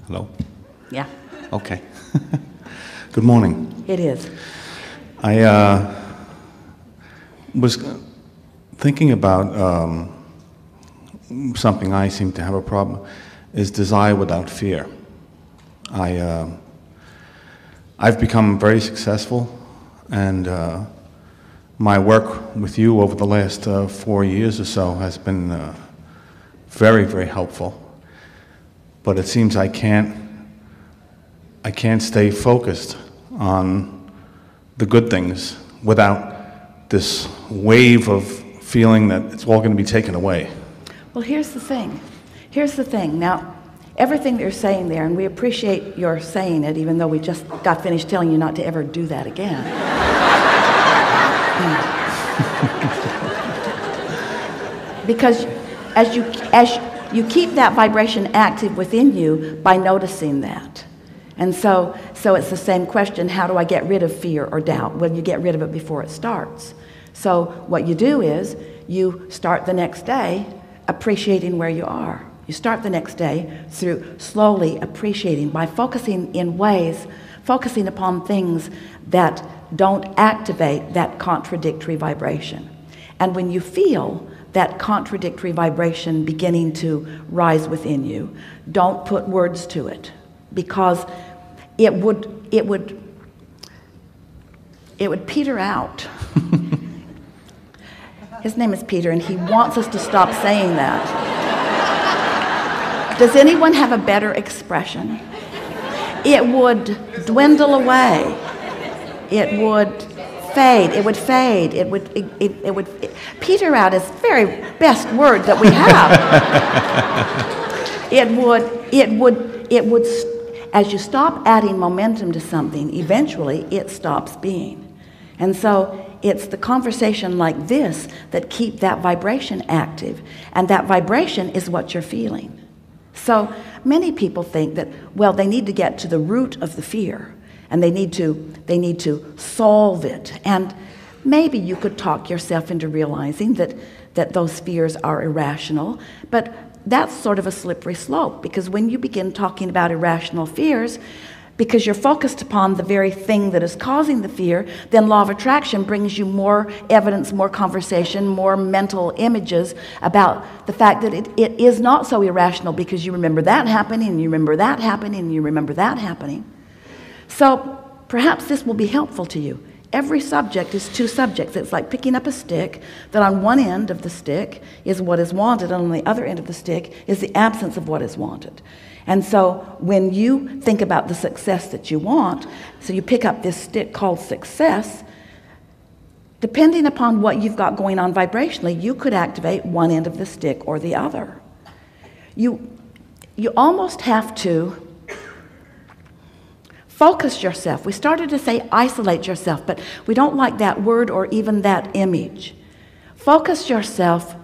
Hello? Yeah, Okay. Good morning. it is. I was thinking about something I seem to have a problem, is desire without fear. I've become very successful, and my work with you over the last 4 years or so has been very, very helpful. But it seems I can't stay focused on the good things without this wave of feeling that it's all going to be taken away. Well, here's the thing. Now, everything that you're saying there, and we appreciate your saying it, even though we just got finished telling you not to ever do that again. Because as you keep that vibration active within you by noticing that. And so it's the same question, how do I get rid of fear or doubt? Well, you get rid of it before it starts. So what you do is you start the next day appreciating where you are. You start the next day through slowly appreciating by focusing upon things that don't activate that contradictory vibration. And when you feel that contradictory vibration beginning to rise within you, don't put words to it, because it would peter out. His name is Peter, and he wants us to stop saying that. Does anyone have a better expression? It would dwindle away. It would fade. It would fade. It would peter out is the very best word that we have. It would, as you stop adding momentum to something, eventually it stops being. And so it's the conversation like this that keep that vibration active, and that vibration is what you're feeling. So many people think that, well, they need to get to the root of the fear, and they need to solve it. And maybe you could talk yourself into realizing that those fears are irrational, but that's sort of a slippery slope, because when you begin talking about irrational fears, because you're focused upon the very thing that is causing the fear, then law of attraction brings you more evidence, more conversation, more mental images about the fact that it is not so irrational, because you remember that happening, and you remember that happening, and you remember that happening. So perhaps this will be helpful to you. Every subject is two subjects. It's like picking up a stick, that on one end of the stick is what is wanted, and on the other end of the stick is the absence of what is wanted. And so when you think about the success that you want, so you pick up this stick called success, depending upon what you've got going on vibrationally, you could activate one end of the stick or the other. You almost have to focus yourself. We started to say isolate yourself, but we don't like that word or even that image. Focus yourself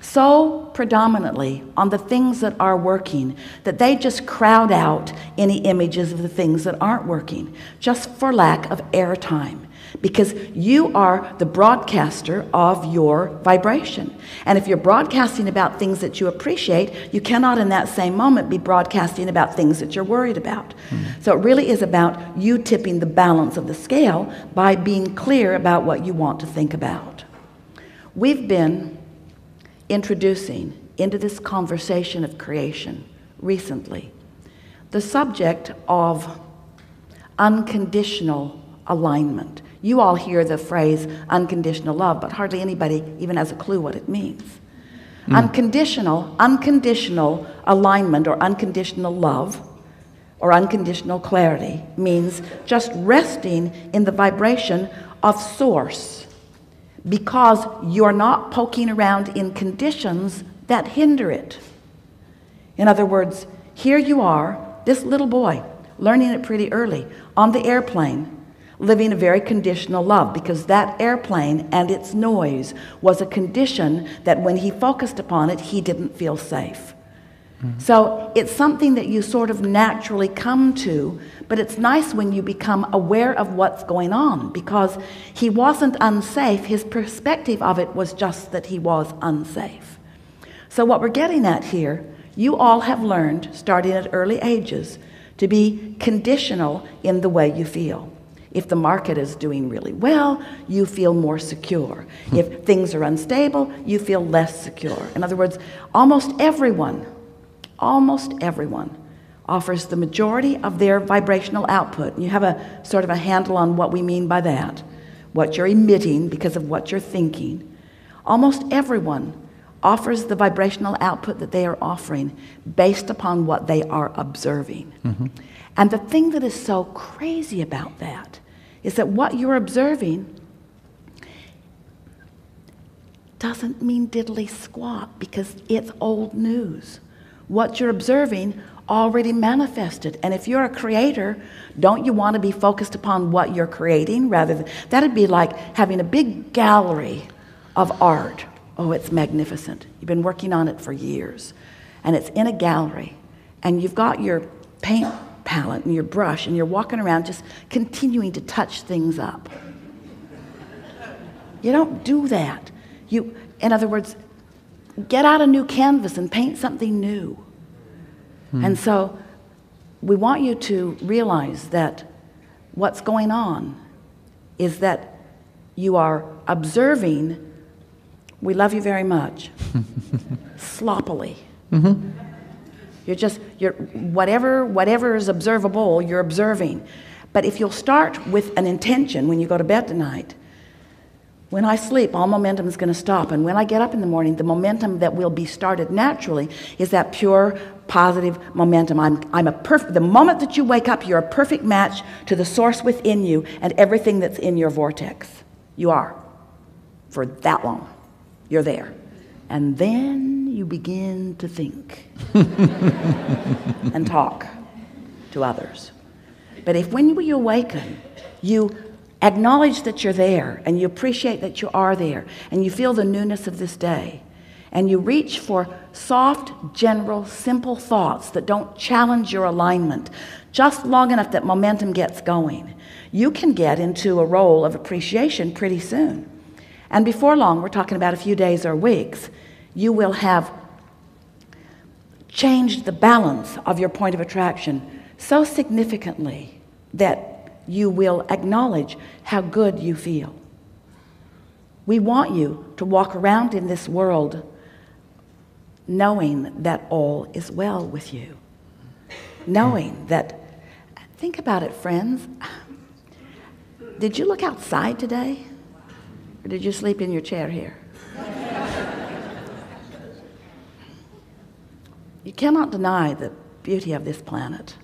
so predominantly on the things that are working that they just crowd out any images of the things that aren't working, just for lack of airtime, because you are the broadcaster of your vibration. And if you're broadcasting about things that you appreciate, you cannot in that same moment be broadcasting about things that you're worried about. So it really is about you tipping the balance of the scale by being clear about what you want to think about. We've been introducing into this conversation of creation recently the subject of unconditional alignment. You all hear the phrase unconditional love, but hardly anybody even has a clue what it means. Unconditional alignment, or unconditional love, or unconditional clarity means just resting in the vibration of source, because you're not poking around in conditions that hinder it. In other words, here you are, this little boy, learning it pretty early, on the airplane, living a very conditional love, because that airplane and its noise was a condition that when he focused upon it, he didn't feel safe. So it's something that you sort of naturally come to, but it's nice when you become aware of what's going on, because he wasn't unsafe. His perspective of it was just that he was unsafe. So what we're getting at here, You all have learned, starting at early ages, to be conditional in the way you feel. If the market is doing really well, you feel more secure. If things are unstable, you feel less secure. In other words, almost everyone offers the majority of their vibrational output. And you have a sort of a handle on what we mean by that, what you're emitting because of what you're thinking. Almost everyone offers the vibrational output that they are offering based upon what they are observing. Mm-hmm. And the thing that is so crazy about that is that what you're observing doesn't mean diddly squat, because it's old news. What you're observing already manifested. And if you're a creator, don't you want to be focused upon what you're creating rather than, that'd be like having a big gallery of art. Oh, it's magnificent. You've been working on it for years, and it's in a gallery, and you've got your paint palette and your brush, and you're walking around just continuing to touch things up. You don't do that. In other words, get out a new canvas and paint something new. And so we want you to realize that what's going on is that you are observing, we love you very much, sloppily. Mm-hmm. You're whatever is observable, you're observing. But if you'll start with an intention when you go to bed tonight, when I sleep, all momentum is going to stop. And when I get up in the morning, the momentum that will be started naturally is that pure, positive momentum. The moment that you wake up, you're a perfect match to the source within you and everything that's in your vortex. You are. For that long. You're there. And then you begin to think and talk to others. But if when you awaken, you acknowledge that you're there, and you appreciate that you are there, and you feel the newness of this day, and you reach for soft, general, simple thoughts that don't challenge your alignment, just long enough that momentum gets going, you can get into a role of appreciation pretty soon. And before long, we're talking about a few days or weeks, you will have changed the balance of your point of attraction so significantly that you will acknowledge how good you feel. We want you to walk around in this world knowing that all is well with you. Knowing that, think about it, friends. Did you look outside today? Or did you sleep in your chair here? You cannot deny the beauty of this planet.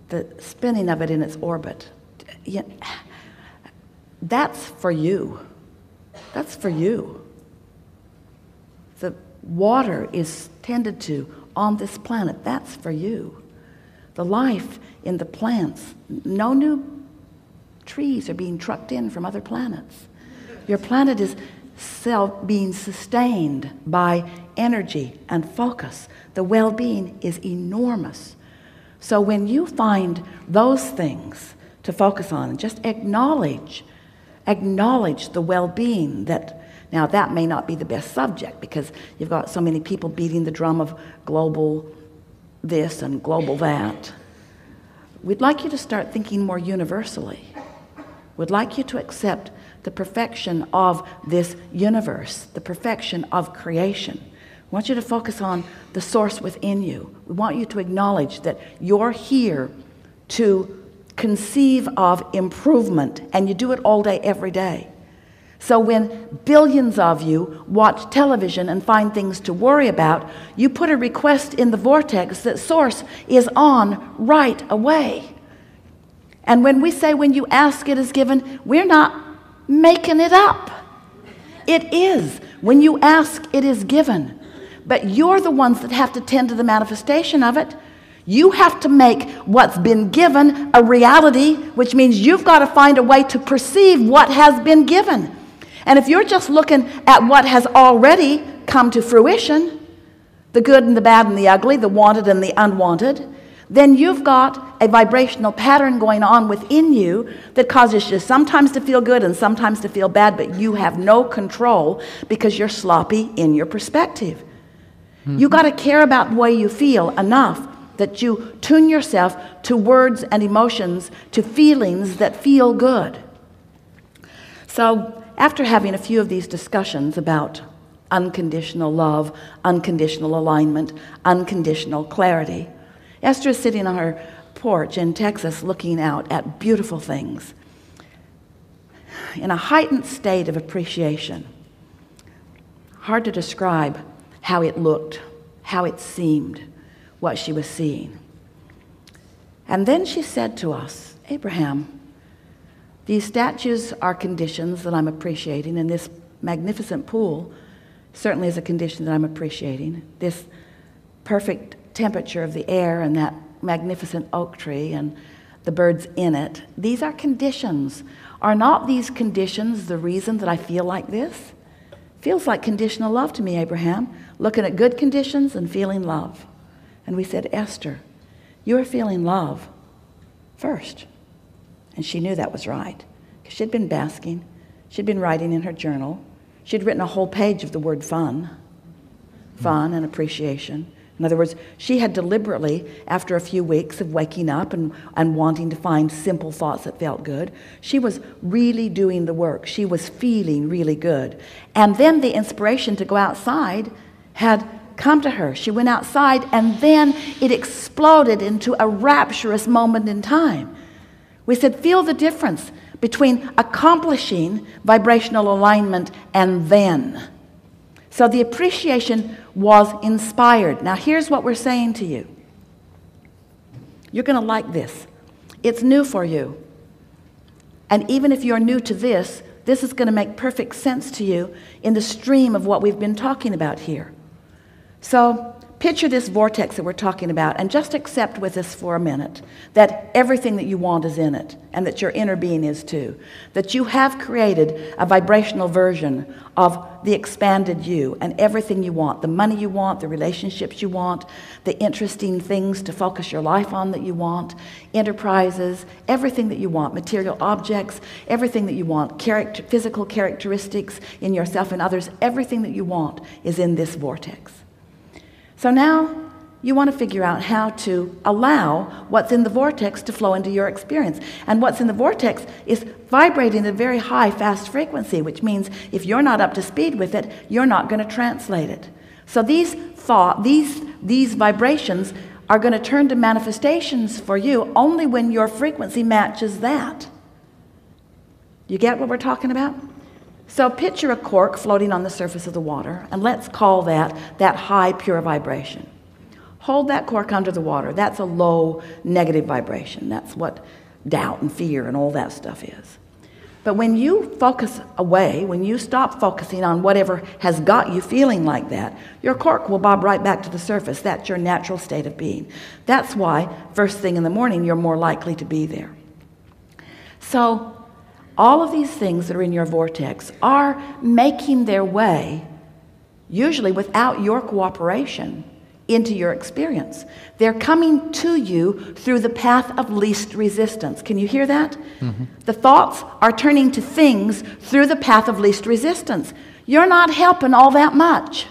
The spinning of it in its orbit. That's for you. That's for you. The water is tended to on this planet. That's for you. The life in the plants. No new trees are being trucked in from other planets. Your planet is being sustained by energy and focus. The well-being is enormous. So when you find those things to focus on, just acknowledge the well-being that, now that may not be the best subject because you've got so many people beating the drum of global this and global that. We'd like you to start thinking more universally. We'd like you to accept the perfection of this universe, the perfection of creation. We want you to focus on the source within you. We want you to acknowledge that you're here to conceive of improvement, and you do it all day, every day. So when billions of you watch television and find things to worry about, you put a request in the vortex that source is on right away. And when we say when you ask it is given, we're not making it up. It is. When you ask, it is given. But you're the ones that have to tend to the manifestation of it. You have to make what's been given a reality, which means you've got to find a way to perceive what has been given. And if you're just looking at what has already come to fruition, the good and the bad and the ugly, the wanted and the unwanted, then you've got a vibrational pattern going on within you that causes you sometimes to feel good and sometimes to feel bad, but you have no control because you're sloppy in your perspective. You got to care about the way you feel enough that you tune yourself to words and emotions, to feelings that feel good. So after having a few of these discussions about unconditional love, unconditional alignment, unconditional clarity, Esther is sitting on her porch in Texas looking out at beautiful things in a heightened state of appreciation. Hard to describe how it looked, how it seemed, what she was seeing. And then she said to us, Abraham, these statues are conditions that I'm appreciating, and this magnificent pool certainly is a condition that I'm appreciating. This perfect temperature of the air and that magnificent oak tree and the birds in it, these are conditions. Are not these conditions the reason that I feel like this? Feels like conditional love to me, Abraham, looking at good conditions and feeling love. And we said, Esther, you are feeling love first. And she knew that was right, because she'd been basking. She'd been writing in her journal. She'd written a whole page of the word fun and appreciation. In other words, she had deliberately, after a few weeks of waking up and wanting to find simple thoughts that felt good, she was really doing the work. She was feeling really good. And then the inspiration to go outside had come to her. She went outside, and then it exploded into a rapturous moment in time. We said, feel the difference between accomplishing vibrational alignment and then. So the appreciation was inspired. Now here's what we're saying to you. You're going to like this. It's new for you. And even if you're new to this, this is going to make perfect sense to you in the stream of what we've been talking about here. So picture this vortex that we're talking about, and just accept with us for a minute that everything that you want is in it, and that your inner being is too. That you have created a vibrational version of the expanded you, and everything you want, the money you want, the relationships you want, the interesting things to focus your life on that you want, enterprises, everything that you want, material objects, everything that you want, physical characteristics in yourself and others, everything that you want is in this vortex. So now you want to figure out how to allow what's in the vortex to flow into your experience. And what's in the vortex is vibrating at a very high, fast frequency, which means if you're not up to speed with it, you're not going to translate it. So these vibrations are going to turn to manifestations for you only when your frequency matches that. You get what we're talking about? So picture a cork floating on the surface of the water, and let's call that high, pure vibration. Hold that cork under the water. That's a low, negative vibration. That's what doubt and fear and all that stuff is. But when you focus away, when you stop focusing on whatever has got you feeling like that, your cork will bob right back to the surface. That's your natural state of being. That's why first thing in the morning you're more likely to be there. So all of these things that are in your vortex are making their way, usually without your cooperation, into your experience. They're coming to you through the path of least resistance. Can you hear that? Mm-hmm. The thoughts are turning to things through the path of least resistance. You're not helping all that much,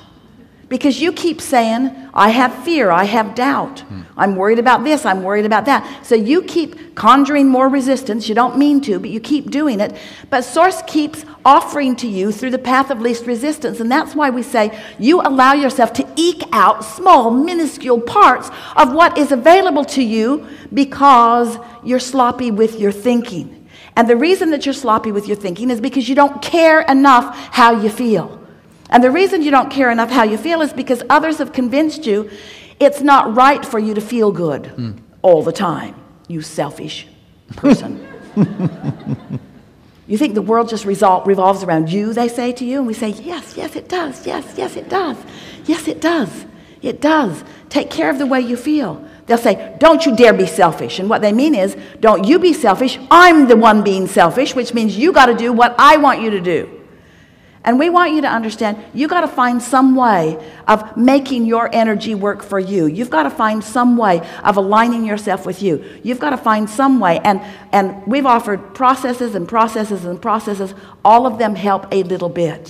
because you keep saying, I have fear, I have doubt. I'm worried about this, I'm worried about that. So you keep conjuring more resistance. You don't mean to, but you keep doing it. But Source keeps offering to you through the path of least resistance. And that's why we say you allow yourself to eke out small, minuscule parts of what is available to you because you're sloppy with your thinking. And the reason that you're sloppy with your thinking is because you don't care enough how you feel. And the reason you don't care enough how you feel is because others have convinced you it's not right for you to feel good all the time, you selfish person. You think the world just revolves around you, they say to you, and we say, yes, yes, it does. Yes, yes, it does. Yes, it does. It does. Take care of the way you feel. They'll say, don't you dare be selfish. And what they mean is, don't you be selfish. I'm the one being selfish, which means you got to do what I want you to do. And we want you to understand, you got to find some way of making your energy work for you. You've got to find some way of aligning yourself with you. You've got to find some way. And we've offered processes and processes and processes. All of them help a little bit.